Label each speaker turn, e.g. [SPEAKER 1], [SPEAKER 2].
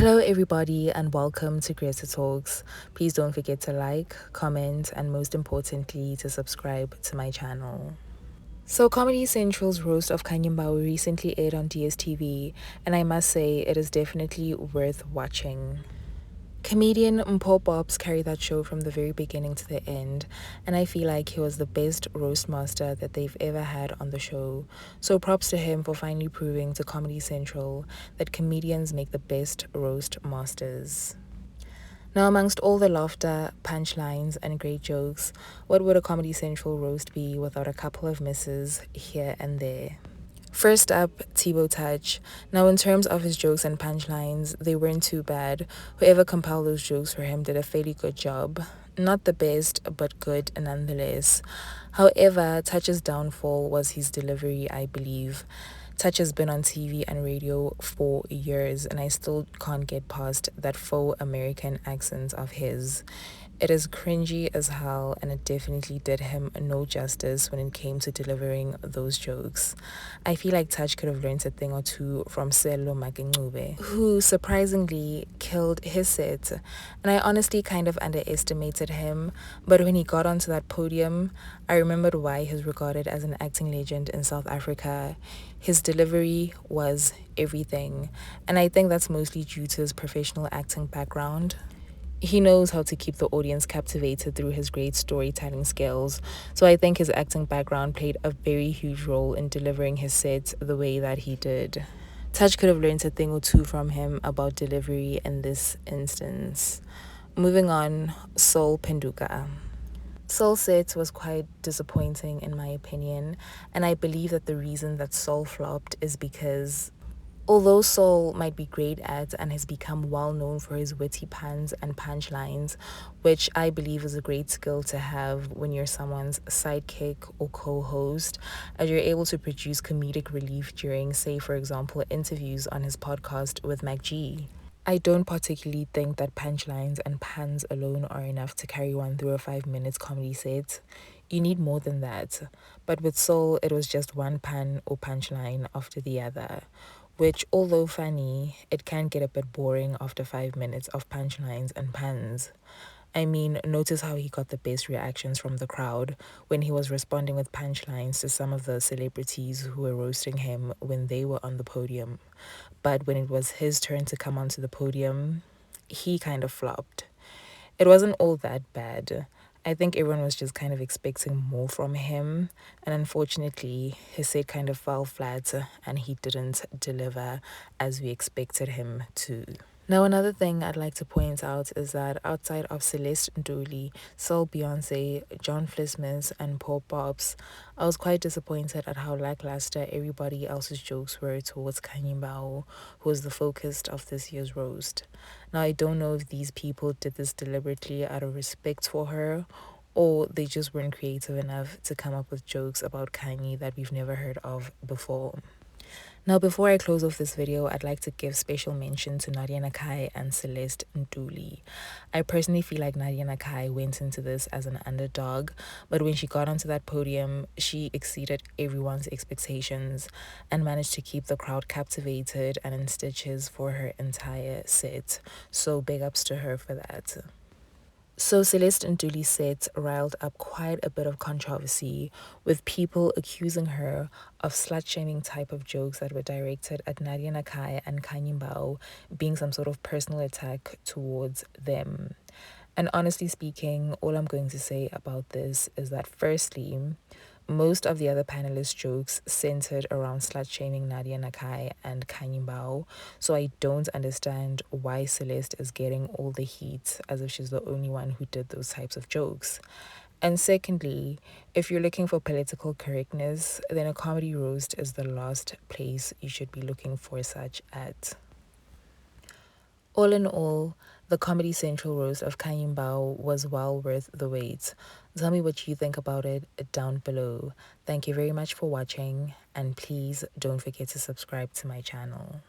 [SPEAKER 1] Hello, everybody, and welcome to Creator Talks. Please don't forget to like, comment, and most importantly, to subscribe to my channel. So, Comedy Central's roast of Khanyi Mbau recently aired on DSTV, and I must say it is definitely worth watching. Comedian Mpho Bobs carried that show from the very beginning to the end, and I feel like he was the best roast master that they've ever had on the show. So props to him for finally proving to Comedy Central that comedians make the best roast masters. Now, amongst all the laughter, punchlines, and great jokes, what would a Comedy Central roast be without a couple of misses here and there? First up, Tebow Touch. Now, in terms of his jokes and punchlines, they weren't too bad. Whoever compiled those jokes for him did a fairly good job. Not the best, but good nonetheless. However, Touch's downfall was his delivery, I believe. Touch has been on TV and radio for years, and I still can't get past that faux American accent of his. It is cringy as hell, and it definitely did him no justice when it came to delivering those jokes. I feel like Touch could have learned a thing or two from Sello Makengube, who surprisingly killed his set. And I honestly kind of underestimated him, but when he got onto that podium, I remembered why he's regarded as an acting legend in South Africa. His delivery was everything, and I think that's mostly due to his professional acting background. He knows how to keep the audience captivated through his great storytelling skills, so I think his acting background played a very huge role in delivering his set the way that he did. Touch could have learned a thing or two from him about delivery in this instance. Moving on, Soul Penduka. Soul set was quite disappointing in my opinion, and I believe that the reason that Soul flopped is because although Soul might be great at and has become well known for his witty puns and punchlines, which I believe is a great skill to have when you're someone's sidekick or co-host, as you're able to produce comedic relief during, say, for example, interviews on his podcast with MacG. I don't particularly think that punchlines and puns alone are enough to carry one through a 5 minutes comedy set. You need more than that. But with Soul, it was just one pun or punchline after the other, which, although funny, it can get a bit boring after 5 minutes of punchlines and puns. I mean, notice how he got the best reactions from the crowd when he was responding with punchlines to some of the celebrities who were roasting him when they were on the podium. But when it was his turn to come onto the podium, he kind of flopped. It wasn't all that bad. I think everyone was just kind of expecting more from him, and unfortunately, his set kind of fell flat and he didn't deliver as we expected him to. Now, another thing I'd like to point out is that outside of Celeste Nduli, Soul Beyonce, John Flismus, and Paul Bobs, I was quite disappointed at how lackluster everybody else's jokes were towards Khanyi Mbau, who was the focus of this year's roast. Now, I don't know if these people did this deliberately out of respect for her, or they just weren't creative enough to come up with jokes about Kanye that we've never heard of before. Now, before I close off this video, I'd like to give special mention to Nadia Nakai and Celeste Nduli. I personally feel like Nadia Nakai went into this as an underdog, but when she got onto that podium, she exceeded everyone's expectations and managed to keep the crowd captivated and in stitches for her entire set. So big ups to her for that. So Celeste Ntuli's set riled up quite a bit of controversy, with people accusing her of slut-shaming type of jokes that were directed at Nadia Nakai and Khanyi Mbau being some sort of personal attack towards them. And honestly speaking, all I'm going to say about this is that firstly, most of the other panelists' jokes centered around slut-shaming Nadia Nakai and Khanyi Mbau, so I don't understand why Celeste is getting all the heat as if she's the only one who did those types of jokes. And secondly, if you're looking for political correctness, then a comedy roast is the last place you should be looking for such at. All in all, the Comedy Central roast of Khanyi Mbau was well worth the wait. Tell me what you think about it down below. Thank you very much for watching, and please don't forget to subscribe to my channel.